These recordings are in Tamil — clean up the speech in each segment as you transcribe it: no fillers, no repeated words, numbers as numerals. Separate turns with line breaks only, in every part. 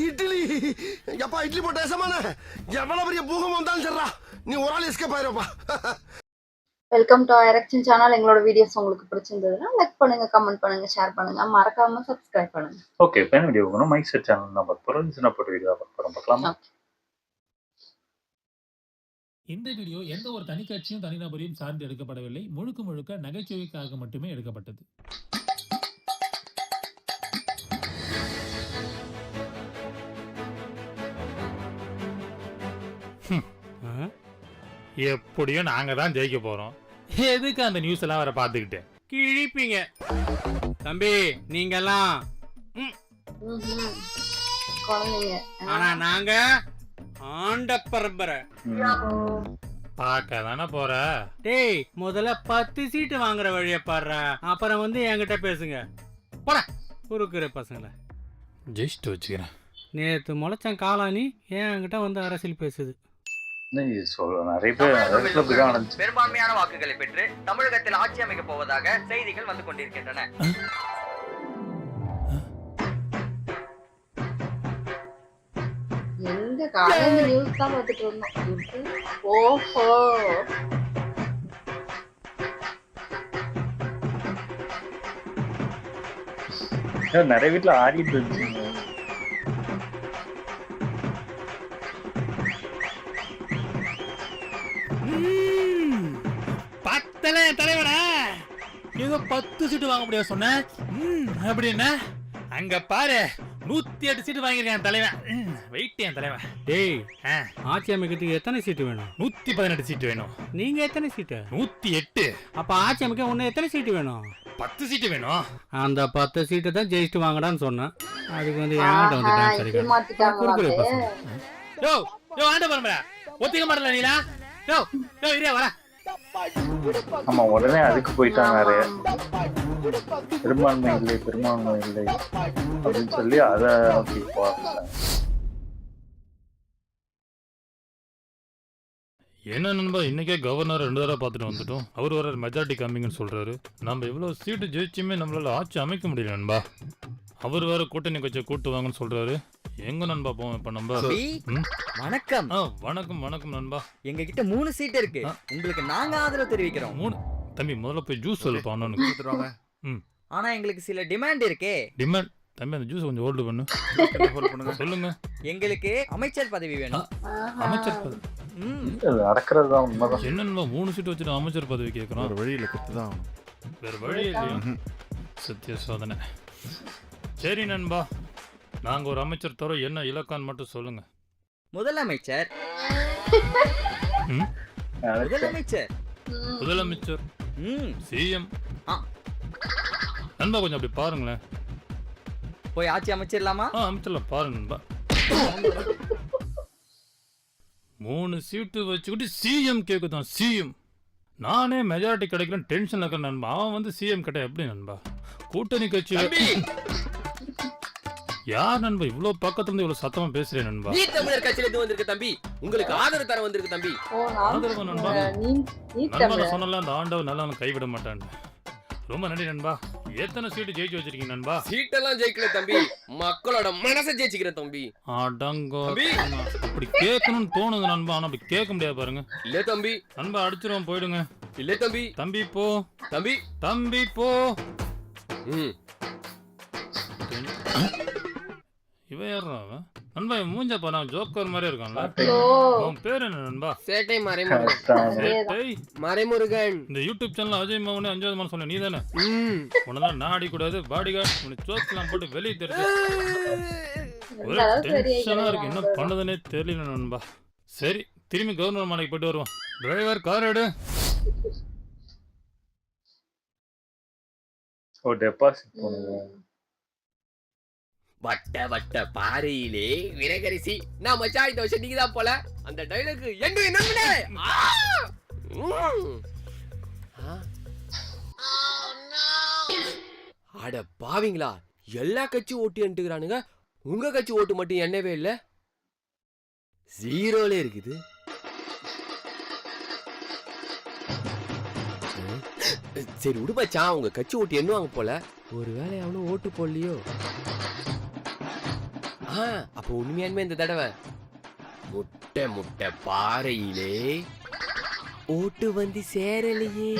இட்லி எப்பா இட்லி போட்ட சமான எவ்வளவு பெரிய பூகம் வந்தாலும் சரிடா நீ ஒரு ஆள் எஸ்கேப் ஆயிருப்பா.
வெல்கம் டு ஐரக்ஷன் சேனல். எங்களோட வீடியோஸ் உங்களுக்கு பிடிச்சிருந்ததுன்னா லைக் பண்ணுங்க, கமெண்ட் பண்ணுங்க, ஷேர் பண்ணுங்க, மறக்காம சப்ஸ்கிரைப் பண்ணுங்க.
ஓகே, இப்போ என்ன வீடியோ பார்க்கணும்? மைக் செட் சேனல் தான் பார்க்க போகிறோம். சின்ன போட்ட வீடியோ பார்க்கலாமா?
இந்த வீடியோ எந்த ஒரு தனிக்கட்சியும் தனிநபரையும் சார்ந்து எடுக்கப்படவில்லை. முழுக்க முழுக்க நகைச்சுவைக்காக மட்டுமே எடுக்கப்பட்டது. எப்படியும் நாங்க தான் ஜெயிக்க போறோம். எதுக்கு அந்த நியூஸ் எல்லாம் வர பாத்துக்கிட்டு கிழிப்பீங்க தம்பி நீங்கெல்லாம். ஆனா நாங்க ஆண்ட பரம்பரை பார்க்க தானே போற. டேய் முதல்ல 10 சீட்டு வாங்குற வழிய பாடுற, அப்புறம் வந்து என்கிட்ட பேசுங்க. போட குறுக்குற பசங்களை ஜெயிச்சுட்டு வச்சுக்கிறேன். நேற்று முளைச்சான் காலானி என்கிட்ட வந்து அரசியல் பேசுது.
பெரும்பான்மையான வாக்குகளை பெற்று தமிழகத்தில் ஆட்சி அமைக்க போவதாக செய்திகள் வந்து கொண்டிருக்கின்றன.
எங்க காலையில நியூஸ் தான் பார்த்துட்டு இருந்தோம். ஓஹோ,
நிறைய வீட்டுல ஆடிட்டு இருந்துச்சு.
தலைவரா ஏதோ 10 சீட்டு வாங்க முடியாது சொன்ன அப்படின்னா அங்க பாரு 108 சீட்டு வாங்கிருக்கேன் தலைவன். வெயிட் என் தலைவன். டேய் ஆட்சி அமைக்கிறதுக்கு எத்தனை சீட்டு வேணும்? 118 சீட்டு வேணும். நீங்க எத்தனை சீட்டு? 108. அப்ப ஆட்சி அமைக்க உன்ன எத்தனை சீட்டு வேணும்? 10 சீட்டு வேணும். அந்த 10 சீட்டு தான் ஜெயிச்சுட்டு வாங்கடான்னு சொன்னேன். அதுக்கு வந்து என்கிட்ட வந்துட்டான். சரி யோ யோ ஆண்ட பரம்பரை ஒத்திக்க மாட்டல நீலா. யோ யோ இரியா வர.
ஆமா, உடனே அதுக்கு போயிட்டாங்க. பெரும்பான்மை இல்லை அப்படின்னு சொல்லி அதை நோக்கி போறாங்க.
என்ன நண்பா, இன்னைக்கே கவர்னர் 2 தடவை பார்த்துட்டு வந்துட்டோம். அவர் வர மெஜாரிட்டி கம்மிங்கன்னு சொல்றாரு. நம்ம இவ்வளவு சீட்டு ஜெயிச்சுமே நம்மளால ஆட்சி அமைக்க முடியல நண்பா. அவர் வேற கூட்டணி கட்சியை கூட்டு வாங்கன்னு சொல்றாரு. எங்க நண்பா போவோம் இப்ப நம்ம?
வணக்கம்.
வணக்கம் வணக்கம் நண்பா.
எங்க கிட்ட 3 சீட் இருக்கு. உங்களுக்கு நாங்க ஆதரவு தெரிவிக்கிறோம்.
3 தம்பி முதல்ல போய் ஜூஸ் சொல்லுப்பா அண்ணனுக்கு கொடுத்துருவாங்க.
ஆனா எங்களுக்கு சில டிமாண்ட் இருக்கே.
டிமாண்ட் தம்பி அந்த ஜூஸ் கொஞ்சம் ஹோல்ட் பண்ணு. சொல்லுங்க.
எங்களுக்கு அமைச்சர் பதவி வேணும்.
அமைச்சர் பதவி
நடக்கிறது தான் உண்மைதான்.
என்னன்னா 3 சீட் வச்சுட்டு அமைச்சர் பதவி கேட்கறோம்.
ஒரு வழியில குத்துதான்.
வேற வழி இல்லையா? சத்திய சோதனை. சரி நண்பா, நாங்க ஒரு அமைச்சர் தரோம். என்ன இலக்கான்னு மட்டும் சொல்லுங்க.
முதலமைச்சர்.
முதலமைச்சர் சிஎம். நண்பா கொஞ்சம் அப்படி பாருங்களேன்.
போய் ஆட்சி அமைச்சிடலாமா?
அமைச்சிடலாம் பாருங்க நண்பா. 3 சீட்டு வச்சுக்கிட்டு சிஎம் கேக்குதான். சிஎம் நானே மெஜாரிட்டி கிடைக்கலன்னு டென்ஷன் இருக்கிறேன் நண்பா. அவன் வந்து சிஎம் கிட்ட எப்படி நண்பா? கூட்டணி கட்சி யார் நண்பா இவ்வளவு பக்கத்துல இருந்து இவ்வளவு சத்தமா பேசுறேன் நண்பா?
நீ தமிழர் கட்சியில இருந்து வந்திருக்க தம்பி. உங்களுக்கு ஆதரவு தர வந்திருக்கு தம்பி.
ஆதரவு நண்பா. நண்பா சொன்னல அந்த ஆண்டவர் நல்லா கைவிட மாட்டான். ரொம்ப நன்றி நண்பா. எத்தனை சீட்டு ஜெயிச்சு வச்சிருக்கீங்க நண்பா?
சீட்டெல்லாம் ஜெயிக்கல தம்பி, மக்களோட மனசை ஜெயிச்சுக்கிறேன் தம்பி.
அடங்கோ அப்படி கேட்கணும்னு தோணுது நண்பா, ஆனா அப்படி கேட்க முடியாது பாருங்க.
இல்ல தம்பி
நண்பா அடிச்சிருவோம் போயிடுங்க.
இல்ல தம்பி.
தம்பி போ
தம்பி.
தம்பி போ. இவன் யாரா நண்பா? மூஞ்ச பாரு ஜோக்கர் மாதிரி இருக்கான்ல. உன் பேர் என்ன நண்பா?
சேட்டை மறைமுருகன். மறைமுருகன்.
இந்த யூடியூப் சேனல் அஜய் மகனே 5வது மாதம் சொன்ன நீ தானே? உன்னதான் நான் அடிக்கூடாது பாடி கார்டு உனக்கு சோக்கெல்லாம் போட்டு வெளியே தெரியுது. ஒரு டென்ஷனா இருக்கு, என்ன பண்ணதுன்னே தெரியல நண்பா. சரி திரும்பி கவர்னர் மாலைக்கு போயிட்டு வருவோம். டிரைவர் கார் எடு.
டெபாசிட் பண்ணுங்க.
வட்ட வட்ட பாறையிலே விரகரிசி. நான் மச்சான் இந்த வருஷம் நீங்க தான் போல. அந்த டைலாக் எங்க நண்பனே. அட பாவிங்களா, எல்லா கட்சி ஓட்டு என்ட்டுக்கிறானுங்க. உங்க கட்சி ஓட்டு மட்டும் என்னவே இல்ல, 0ல இருக்குது. சரி விடு மச்சான், உங்க கட்சி ஓட்டு எண்ணுவாங்க போல. ஒருவேளை அவனும் ஓட்டு போடலையோ? அப்போ உண்மையானுமே இந்த தடவை முட்டை முட்டை பாறையிலே ஓட்டு வந்து சேரலையே.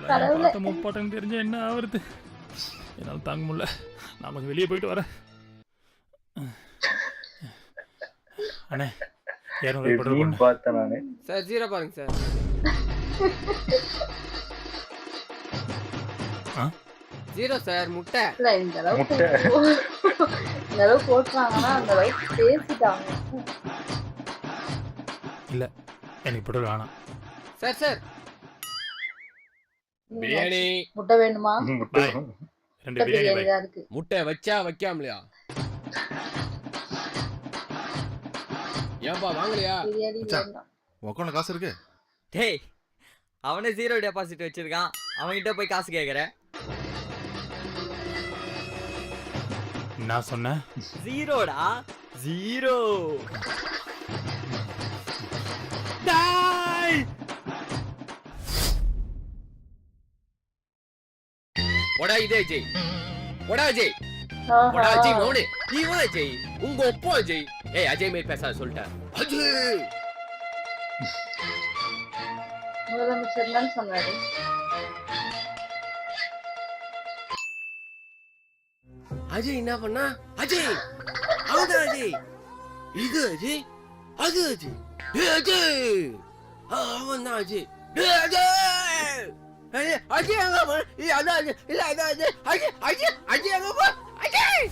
கடவுளே.
முப்பாட்டம் தெரிஞ்ச என்ன ஆகுறது? என்னால் தாங்க முடியல. நான் கொஞ்சம் வெளியே போயிட்டு வரேன். அண்ணே 200 பெட்ரோல்
எப்படின்னு பார்த்தேன் நானு.
சார் ஜீரோ பாருங்க சார். Zero sir. முட்டை
இல்ல, இந்த அளவுக்கு போட்டுறாங்கன்னா அந்த அளவுக்கு பேசிட்டாங்க.
இல்ல, எனக்கு பெட்ரோல் வேணாம்.
சார். சார் பிரியாணி.
முட்டை வேணுமா?
முட்டை.
2 பிரியாணி
பிரியாணி தான் இருக்கு.
முட்டை வச்சா வைக்காமலையா? ஏன்பா வாங்கலையா?
பிரியாணி வேண்டாம்.
உக்கான காசு இருக்கு.
டேய், அவனே 0 டெபாசிட் வச்சிருக்கான், அவன்கிட்ட போய் காசு கேக்குற?
நான் சொன்னேன்
0டா, 0.
போடா இதே அஜய். போடா அஜய். போடா அஜய் மௌனே. இவன் அஜய். உங்க ஒப்போ அஜய். ஏய் அஜய் மேல் பேசாத சொல்லிட்டேன். அஜய்.
முதலமைச்சர் தான் சொன்னாரு.
அஜய் என்ன பண்ணா? அஜய் அவன்தான் அஜய். இது அஜய், அது அஜய். அஜய் அவன் தான் அஜய். அஜய் அஜய் அங்க போ. அதான் அஜய். இல்ல அதான் அஜய். அஜய் அஜய் அஜய் அங்க போ. அஜய்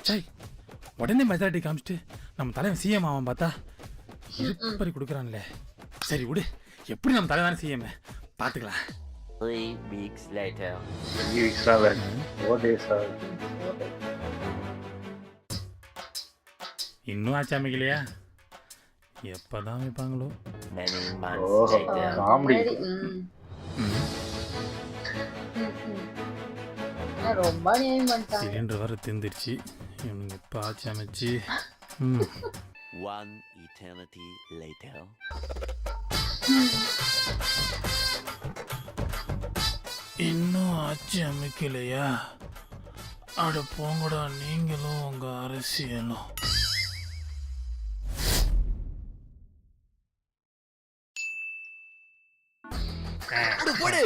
சை உடனே மெஜாரிட்டி காமிச்சிட்டு நம்ம தலைவன் சிஎம் ஆவான் பார்த்தா இப்படி கொடுக்குறான்ல. சரி விடு, எப்படி நம்ம தலைவன் சிஎம் பார்த்துக்கலாம்.
3 weeks later.
3 weeks ஆகல. 4 days ஆகுது.
இன்னும் ஆட்சி அமைக்கலையா? எப்பதான் வைப்பாங்களோ?
Many months
ஓஹோ,
later.
காமெடி.
ரொம்ப நியாயம் பண்ணிட்டாங்க.
சிலிண்டர் வர திந்துருச்சு. இவனுங்க எப்போ ஆட்சி அமைச்சு
1 eternity later.
இன்னும் ஆட்சி அமைக்கலையா? அட போங்கடா நீங்களும் உங்க அரசியலும்.
போடு.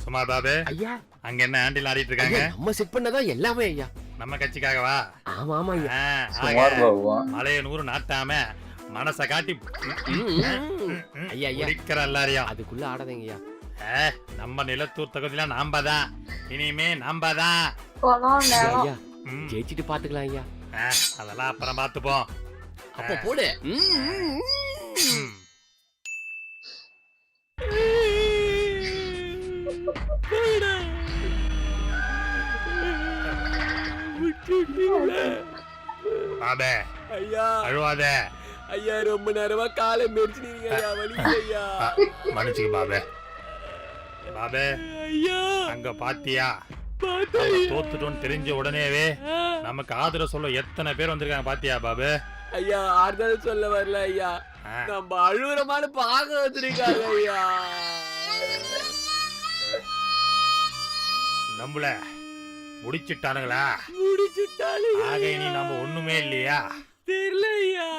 சும்மா பாபு,
ஐயா
அங்க என்ன ஆண்டில் ஆடிட்டு இருக்காங்க?
நம்ம செட் பண்ணதான் எல்லாமே ஐயா.
நம்ம கட்சிக்காகவா?
ஆமா ஆமா ஐயா.
சுமார் பாபுவா.
மலைய 100 நாட்டாம மனச காட்டி
ஐயா ஐயா
குடிக்கிற எல்லாரையும்
அதுக்குள்ள ஆடாதீங்க ஐயா.
நம்ம நிலத்தூர் தகுதியில நாம்பதான், இனிமே நாம்பதான்.
பணம் நேரம்.
ஐயா ஜெயிச்சிட்டு பாத்துக்கலாம் ஐயா.
அதெல்லாம் அப்புறம் பார்த்துப்போம்.
அப்ப போடு.
பாபே
ஐயா
அழுவாத.
ஐயா ரொம்ப நேரமா காலை மெரிச்சினீங்க ஐயா. வலிக்குது ஐயா.
மன்னிச்சுக்க பாபே. பாபே
ஐயா
அங்க பாத்தியா? தோத்துட்டோன்னு தெரிஞ்ச உடனேவே நமக்கு ஆதரவு சொல்ல எத்தனை பேர் வந்திருக்காங்க பாத்தியா பாபு?
ஐயா ஆறுதல் சொல்ல வரல ஐயா. நம்ம அழுகுறமான பார்க்க வச்சிருக்காங்க ஐயா.
நம்மள முடிச்சிட்டானுங்களா?
முடிச்சுட்டாளுங்க.
ஆக இனி நம்ம ஒண்ணுமே இல்லையா?
தெரியல ஐயா.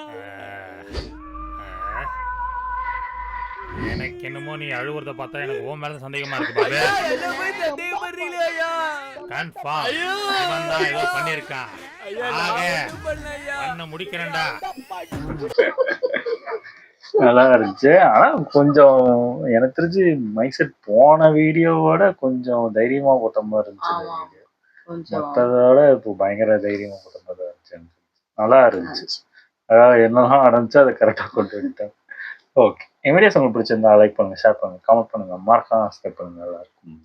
எனக்கு என்னமோ நீ அழுவுறத பார்த்தா எனக்கு ஓ மேல சந்தேகமா இருக்கு பாபு.
என்ன போய் சந்தேகப்படுறீங்களே ஐயா?
கன்ஃபார்ம் இவன் தான் ஏதோ பண்ணிருக்கான். ஆக பண்ண முடிக்கிறேன்டா.
நல்லா இருந்துச்சு. ஆனா கொஞ்சம் எனக்கு தெரிஞ்சு மைசெட் போன வீடியோவோட கொஞ்சம் தைரியமா போட்ட மாதிரி இருந்துச்சு.
ஆமா. கொஞ்சம்
மற்றதோட இப்போ பயங்கர தைரியமா போட்ட மாதிரி இருந்துச்சு. நல்லா இருந்துச்சு. அதாவது என்னதான் நடந்துச்சு அதை கரெக்டா கொண்டு வந்துட்டேன். ஓகே, வீடியோஸ் உங்களுக்கு பிடிச்சிருந்தா லைக் பண்ணுங்க, ஷேர் பண்ணுங்க, கமெண்ட் பண்ணுங்க, மறக்காம சப்ஸ்கிரைப் பண்ணுங்க. நல்லா இருக்கும்.